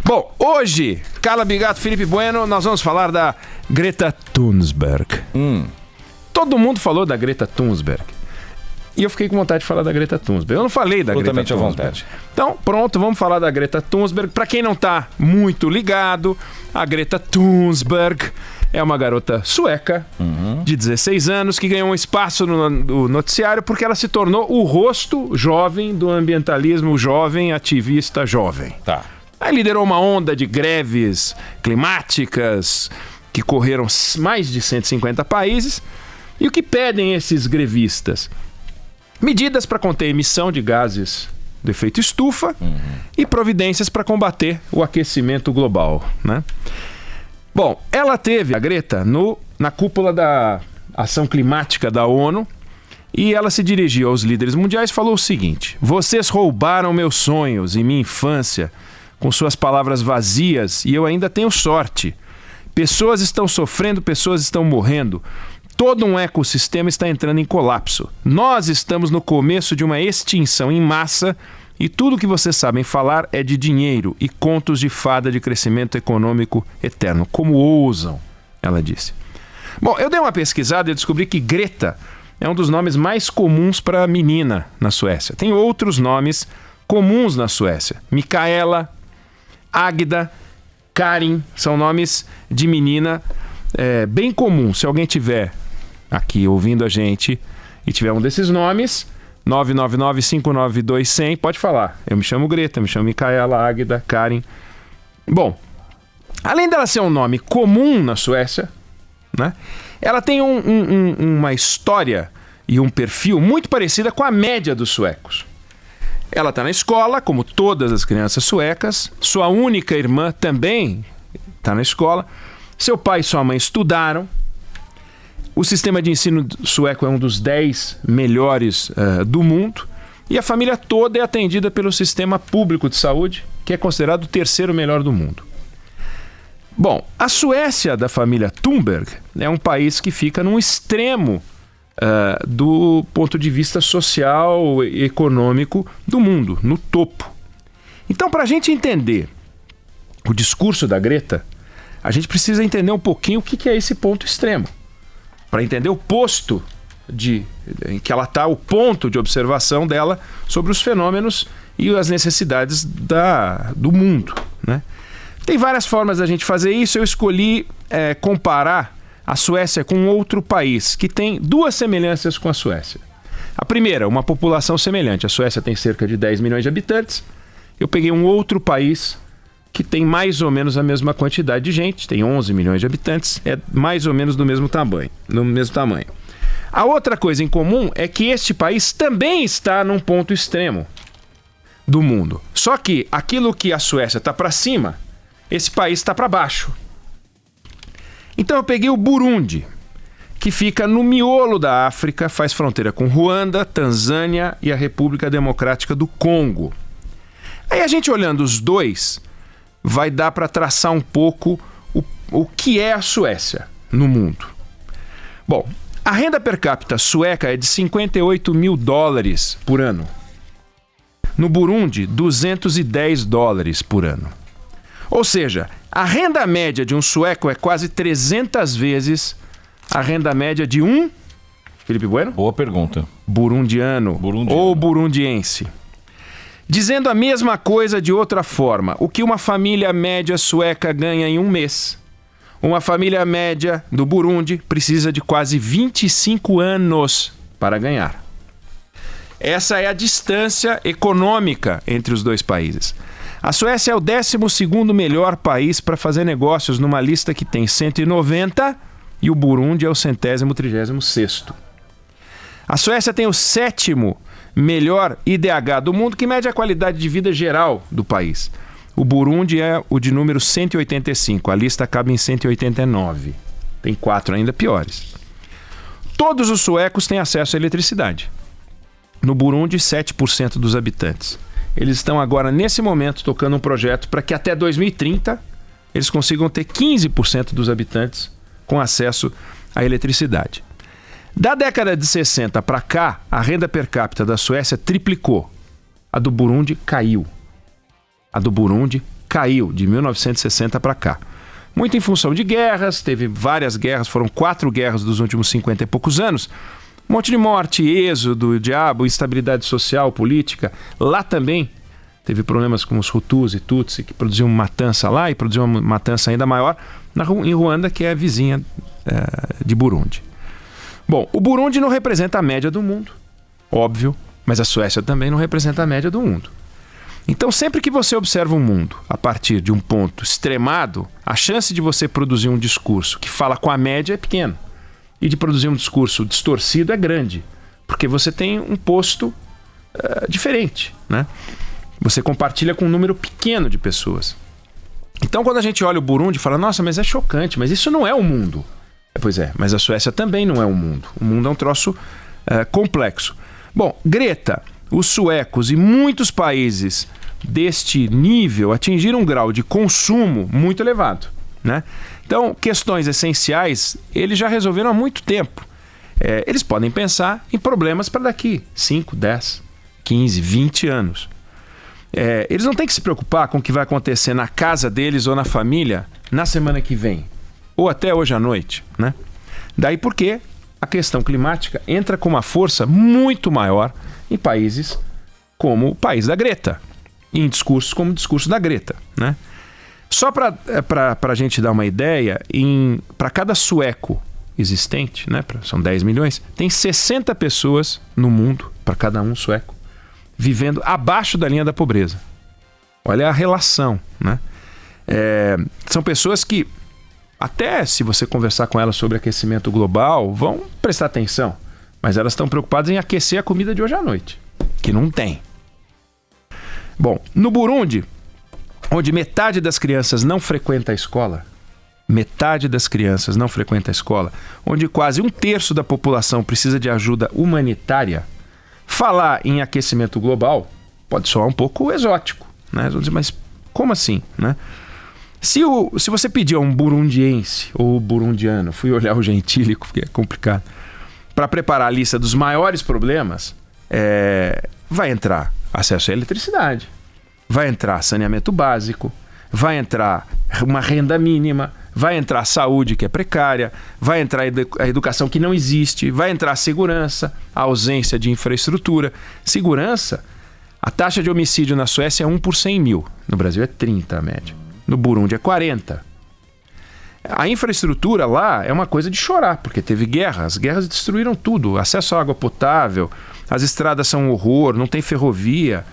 Bom, hoje, Carla Bigato, Felipe Bueno, nós vamos falar da Greta Thunberg. Todo mundo falou da Greta Thunberg. E eu fiquei com vontade de falar da Greta Thunberg. Eu não falei da Greta Thunberg. Então, pronto, vamos falar da Greta Thunberg. Para quem não está muito ligado, a Greta Thunberg é uma garota sueca de 16 anos que ganhou um espaço no noticiário porque ela se tornou o rosto jovem do ambientalismo jovem, ativista jovem. Tá. Aí liderou uma onda de greves climáticas que correram mais de 150 países. E o que pedem esses grevistas? Medidas para conter a emissão de gases do efeito estufa e providências para combater o aquecimento global, né? Bom, ela teve, a Greta, na cúpula da Ação Climática da ONU, e ela se dirigiu aos líderes mundiais e falou o seguinte: vocês roubaram meus sonhos e minha infância com suas palavras vazias e eu ainda tenho sorte. Pessoas estão sofrendo, pessoas estão morrendo. Todo um ecossistema está entrando em colapso. Nós estamos no começo de uma extinção em massa e tudo que vocês sabem falar é de dinheiro e contos de fada de crescimento econômico eterno. Como ousam, ela disse. Bom, eu dei uma pesquisada e descobri que Greta é um dos nomes mais comuns para menina na Suécia. Tem outros nomes comuns na Suécia. Mikaela, Agda, Karin, são nomes de menina bem comuns. Se alguém tiver aqui ouvindo a gente e tiver um desses nomes, 999-592-100, pode falar. Eu me chamo Greta, me chamo Mikaela, Agda, Karin. Bom, além dela ser um nome comum na Suécia, né, ela tem uma história e um perfil muito parecida com a média dos suecos. Ela está na escola, como todas as crianças suecas. Sua única irmã também está na escola. Seu pai e sua mãe estudaram. O sistema de ensino sueco é um dos 10 melhores do mundo. E a família toda é atendida pelo sistema público de saúde, que é considerado o terceiro melhor do mundo. Bom, a Suécia da família Thunberg é um país que fica num extremo do ponto de vista social e econômico do mundo, no topo. Então, para a gente entender o discurso da Greta, a gente precisa entender um pouquinho o que é esse ponto extremo. Para entender o posto em que ela está, o ponto de observação dela sobre os fenômenos e as necessidades do mundo, né? Tem várias formas da gente fazer isso. Eu escolhi comparar a Suécia com outro país que tem duas semelhanças com a Suécia. A primeira, uma população semelhante. A Suécia tem cerca de 10 milhões de habitantes. Eu peguei um outro país que tem mais ou menos a mesma quantidade de gente, tem 11 milhões de habitantes, é mais ou menos do mesmo tamanho. A outra coisa em comum é que este país também está num ponto extremo do mundo. Só que aquilo que a Suécia está para cima, esse país está para baixo. Então eu peguei o Burundi, que fica no miolo da África, faz fronteira com Ruanda, Tanzânia e a República Democrática do Congo. Aí a gente olhando os dois, vai dar para traçar um pouco o que é a Suécia no mundo. Bom, a renda per capita sueca é de $58 mil por ano. No Burundi, $210 por ano. Ou seja, a renda média de um sueco é quase 300 vezes a renda média de um... Felipe Bueno? Boa pergunta. Burundiano. Ou burundiense. Dizendo a mesma coisa de outra forma, o que uma família média sueca ganha em um mês, uma família média do Burundi precisa de quase 25 anos para ganhar. Essa é a distância econômica entre os dois países. A Suécia é o 12º melhor país para fazer negócios numa lista que tem 190 e o Burundi é o 136º. A Suécia tem o 7º melhor IDH do mundo, que mede a qualidade de vida geral do país. O Burundi é o de número 185, a lista acaba em 189. Tem 4 ainda piores. Todos os suecos têm acesso à eletricidade. No Burundi, 7% dos habitantes. Eles estão agora, nesse momento, tocando um projeto para que até 2030 eles consigam ter 15% dos habitantes com acesso à eletricidade. Da década de 60 para cá, a renda per capita da Suécia triplicou. A do Burundi caiu. caiu de 1960 para cá. Muito em função de guerras, teve várias guerras, foram 4 guerras dos últimos 50 e poucos anos. Um monte de morte, êxodo, diabo, instabilidade social, política. Lá também teve problemas com os Hutus e Tutsi, que produziam matança lá e produziam uma matança ainda maior em Ruanda, que é vizinha de Burundi. Bom, o Burundi não representa a média do mundo, óbvio, mas a Suécia também não representa a média do mundo. Então, sempre que você observa o mundo a partir de um ponto extremado, a chance de você produzir um discurso que fala com a média é pequena. E de produzir um discurso distorcido é grande, porque você tem um posto diferente, né? Você compartilha com um número pequeno de pessoas. Então, quando a gente olha o Burundi e fala, nossa, mas é chocante, mas isso não é o mundo. Pois é, mas a Suécia também não é o mundo. O mundo é um troço complexo. Bom, Greta, os suecos e muitos países deste nível atingiram um grau de consumo muito elevado, né? Então, questões essenciais, eles já resolveram há muito tempo. Eles podem pensar em problemas para daqui 5, 10, 15, 20 anos. Eles não têm que se preocupar com o que vai acontecer na casa deles ou na família na semana que vem, ou até hoje à noite, né? Daí porque a questão climática entra com uma força muito maior em países como o país da Greta, em discursos como o discurso da Greta, né? Só para a gente dar uma ideia, para cada sueco existente, né, são 10 milhões, tem 60 pessoas no mundo, para cada um sueco, vivendo abaixo da linha da pobreza. Olha a relação, né? São pessoas que, até se você conversar com elas sobre aquecimento global, vão prestar atenção, mas elas estão preocupadas em aquecer a comida de hoje à noite, que não tem. Bom, no Burundi, onde metade das crianças não frequenta a escola, onde quase 1/3 da população precisa de ajuda humanitária, falar em aquecimento global pode soar um pouco exótico, né? Mas como assim, né? Se você pedir a um burundiense ou burundiano, fui olhar o gentílico, porque é complicado, para preparar a lista dos maiores problemas, vai entrar acesso à eletricidade, vai entrar saneamento básico, vai entrar uma renda mínima, vai entrar saúde que é precária, vai entrar a educação que não existe, vai entrar a segurança, a ausência de infraestrutura. Segurança, a taxa de homicídio na Suécia é 1 por 100 mil, no Brasil é 30 a média, no Burundi é 40. A infraestrutura lá é uma coisa de chorar, porque teve guerra, as guerras destruíram tudo, acesso à água potável, as estradas são um horror, não tem ferrovia.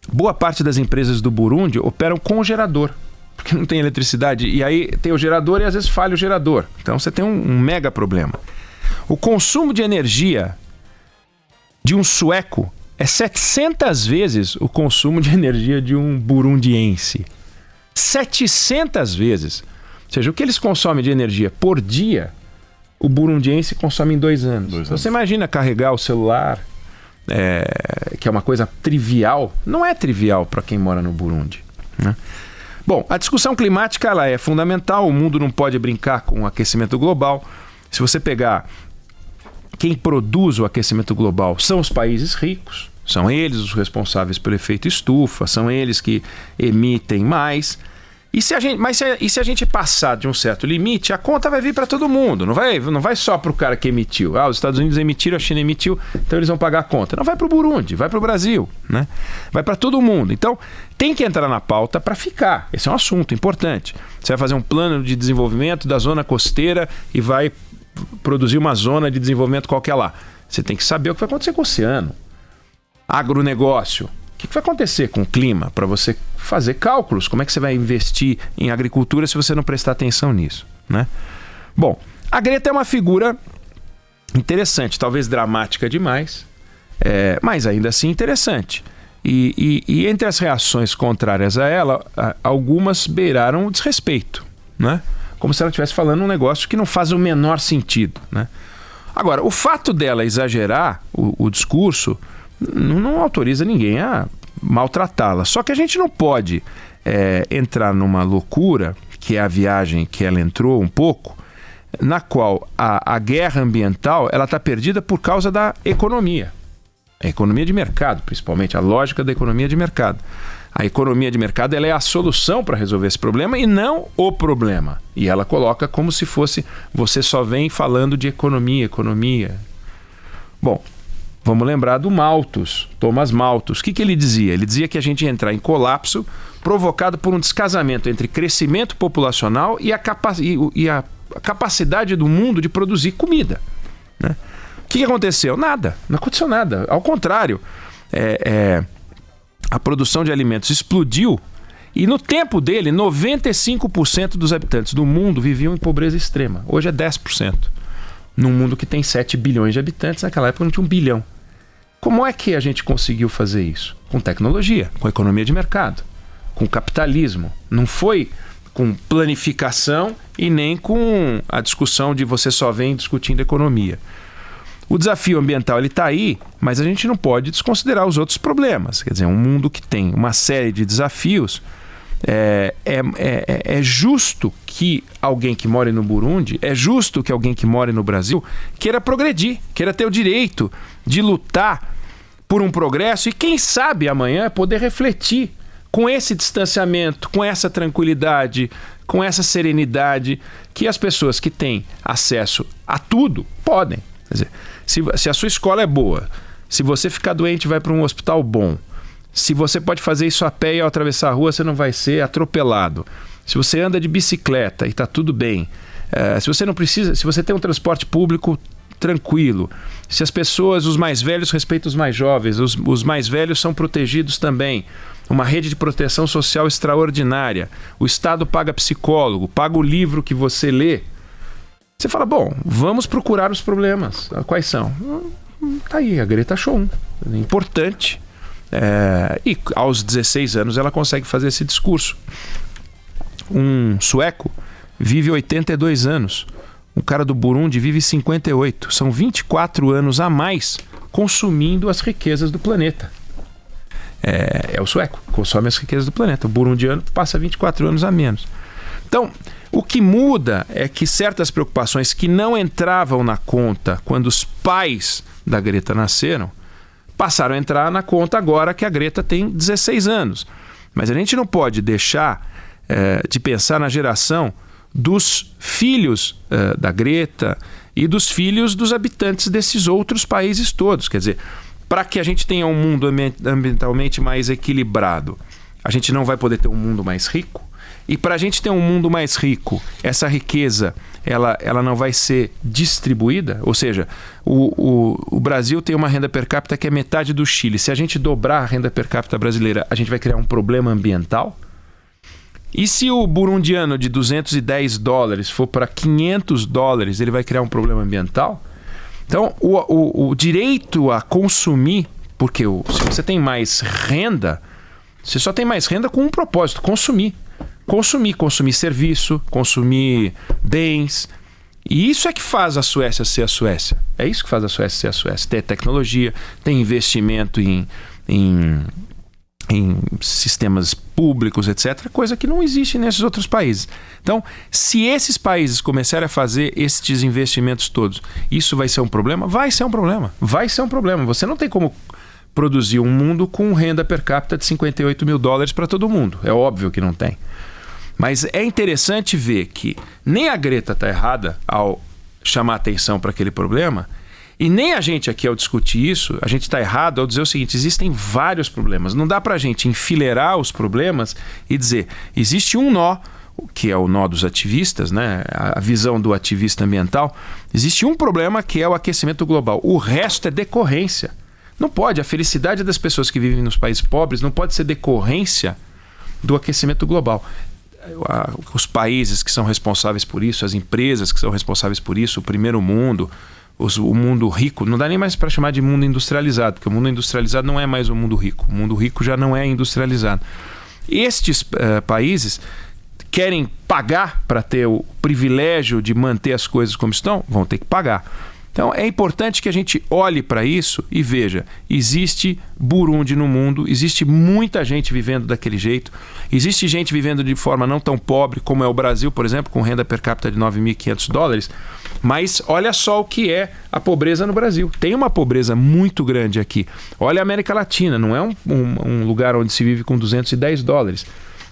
Boa parte das empresas do Burundi operam com gerador, porque não tem eletricidade, e aí tem o gerador e às vezes falha o gerador. Então você tem um mega problema. O consumo de energia de um sueco é 700 vezes o consumo de energia de um burundiense. 700 vezes. Ou seja, o que eles consomem de energia por dia, o burundiense consome em 2 anos. Então você imagina carregar o celular, que é uma coisa trivial. Não é trivial para quem mora no Burundi, né? Bom, a discussão climática ela é fundamental, o mundo não pode brincar com o aquecimento global. Se você pegar quem produz o aquecimento global, são os países ricos, são eles os responsáveis pelo efeito estufa, são eles que emitem mais. E se a gente passar de um certo limite, a conta vai vir para todo mundo, não vai só para o cara que emitiu. Os Estados Unidos emitiram, a China emitiu, então eles vão pagar a conta. Não, vai para o Burundi, vai para o Brasil, né? Vai para todo mundo. Então, tem que entrar na pauta para ficar. Esse é um assunto importante. Você vai fazer um plano de desenvolvimento da zona costeira e vai produzir uma zona de desenvolvimento qualquer lá. Você tem que saber o que vai acontecer com o oceano. Agronegócio. O que vai acontecer com o clima para você fazer cálculos? Como é que você vai investir em agricultura se você não prestar atenção nisso, né? Bom, a Greta é uma figura interessante, talvez dramática demais, mas ainda assim interessante. E entre as reações contrárias a ela, algumas beiraram o desrespeito, né? Como se ela estivesse falando um negócio que não faz o menor sentido, né? Agora, o fato dela exagerar o discurso não autoriza ninguém a maltratá-la. Só que a gente não pode entrar numa loucura, que é a viagem que ela entrou um pouco, na qual a guerra ambiental ela está perdida por causa da economia. A economia de mercado, principalmente, a lógica da economia de mercado. A economia de mercado ela é a solução para resolver esse problema e não o problema. E ela coloca como se fosse, você só vem falando de economia. Bom, vamos lembrar do Malthus, Thomas Malthus. O que ele dizia? Ele dizia que a gente ia entrar em colapso provocado por um descasamento entre crescimento populacional e a capacidade do mundo de produzir comida, né? O que aconteceu? Nada, não aconteceu nada. Ao contrário, a produção de alimentos explodiu e no tempo dele, 95% dos habitantes do mundo viviam em pobreza extrema. Hoje é 10%. Num mundo que tem 7 bilhões de habitantes, naquela época não tinha 1 bilhão. Como é que a gente conseguiu fazer isso? Com tecnologia, com economia de mercado, com capitalismo. Não foi com planificação e nem com a discussão de você só vem discutindo economia. O desafio ambiental está aí, mas a gente não pode desconsiderar os outros problemas. Quer dizer, um mundo que tem uma série de desafios, é justo que alguém que mora no Burundi, é justo que alguém que mora no Brasil queira progredir, queira ter o direito de lutar por um progresso e quem sabe amanhã poder refletir com esse distanciamento, com essa tranquilidade, com essa serenidade que as pessoas que têm acesso a tudo podem. Quer dizer, se a sua escola é boa, se você ficar doente e vai para um hospital bom, se você pode fazer isso a pé e ao atravessar a rua você não vai ser atropelado, se você anda de bicicleta e está tudo bem, se você não precisa, se você tem um transporte público tranquilo, se as pessoas, os mais velhos respeitam os mais jovens, os mais velhos são protegidos também, uma rede de proteção social extraordinária, o Estado paga psicólogo, paga o livro que você lê, você fala, bom, vamos procurar os problemas. Quais são? Tá aí, a Greta achou um. Importante. E aos 16 anos ela consegue fazer esse discurso. Um sueco vive 82 anos. Um cara do Burundi vive 58. São 24 anos a mais consumindo as riquezas do planeta. É o sueco, consome as riquezas do planeta. O burundiano passa 24 anos a menos. Então, o que muda é que certas preocupações que não entravam na conta quando os pais da Greta nasceram, passaram a entrar na conta agora que a Greta tem 16 anos. Mas a gente não pode deixar de pensar na geração dos filhos da Greta e dos filhos dos habitantes desses outros países todos. Quer dizer, para que a gente tenha um mundo ambientalmente mais equilibrado, a gente não vai poder ter um mundo mais rico. E para a gente ter um mundo mais rico, essa riqueza ela não vai ser distribuída. Ou seja, o Brasil tem uma renda per capita que é metade do Chile. Se a gente dobrar a renda per capita brasileira, a gente vai criar um problema ambiental. E se o burundiano de $210 for para $500, ele vai criar um problema ambiental? Então, o direito a consumir, porque se você tem mais renda, você só tem mais renda com um propósito, consumir. Consumir serviço, consumir bens. E isso é que faz a Suécia ser a Suécia. É isso que faz a Suécia ser a Suécia. Tem tecnologia, tem investimento em sistemas públicos, etc. Coisa que não existe nesses outros países. Então, se esses países começarem a fazer esses investimentos todos, isso vai ser um problema? Vai ser um problema. Vai ser um problema. Você não tem como produzir um mundo com renda per capita de $58 mil para todo mundo. É óbvio que não tem. Mas é interessante ver que nem a Greta está errada ao chamar atenção para aquele problema e nem a gente aqui ao discutir isso, a gente está errado ao dizer o seguinte, existem vários problemas. Não dá para a gente enfileirar os problemas e dizer, existe um nó, que é o nó dos ativistas, né? A visão do ativista ambiental, existe um problema que é o aquecimento global. O resto é decorrência. Não pode, a felicidade das pessoas que vivem nos países pobres não pode ser decorrência do aquecimento global. Os países que são responsáveis por isso, as empresas que são responsáveis por isso, o primeiro mundo, o mundo rico, não dá nem mais para chamar de mundo industrializado, porque o mundo industrializado não é mais o mundo rico. O mundo rico já não é industrializado. Estes países querem pagar para ter o privilégio de manter as coisas como estão, vão ter que pagar. Então é importante que a gente olhe para isso e veja, existe Burundi no mundo, existe muita gente vivendo daquele jeito, existe gente vivendo de forma não tão pobre como é o Brasil, por exemplo, com renda per capita de $9.500, Mas olha só o que é a pobreza no Brasil. Tem uma pobreza muito grande aqui. Olha a América Latina, não é um lugar onde se vive com $210.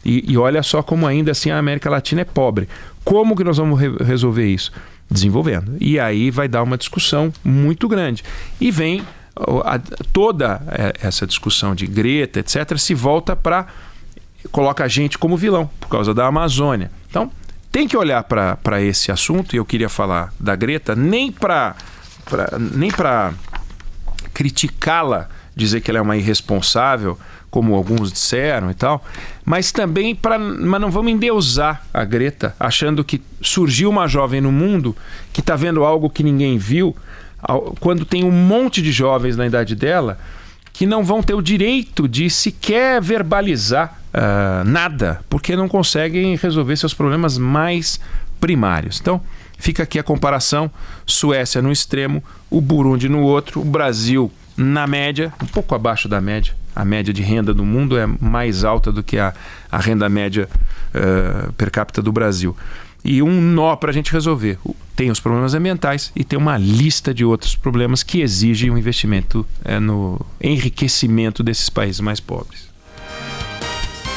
E olha só como ainda assim a América Latina é pobre. Como que nós vamos resolver isso? Desenvolvendo. E aí vai dar uma discussão muito grande. E vem toda essa discussão de Greta, etc., se volta para... coloca a gente como vilão, por causa da Amazônia. Então, tem que olhar para esse assunto, e eu queria falar da Greta, nem para criticá-la, dizer que ela é uma irresponsável, como alguns disseram e tal, mas também mas não vamos endeusar a Greta, achando que surgiu uma jovem no mundo que está vendo algo que ninguém viu, quando tem um monte de jovens na idade dela que não vão ter o direito de sequer verbalizar nada, porque não conseguem resolver seus problemas mais primários. Então, fica aqui a comparação: Suécia no extremo, o Burundi no outro, o Brasil na média, um pouco abaixo da média. A média de renda do mundo é mais alta do que a renda média per capita do Brasil. E um nó para a gente resolver. Tem os problemas ambientais e tem uma lista de outros problemas que exigem um investimento no enriquecimento desses países mais pobres.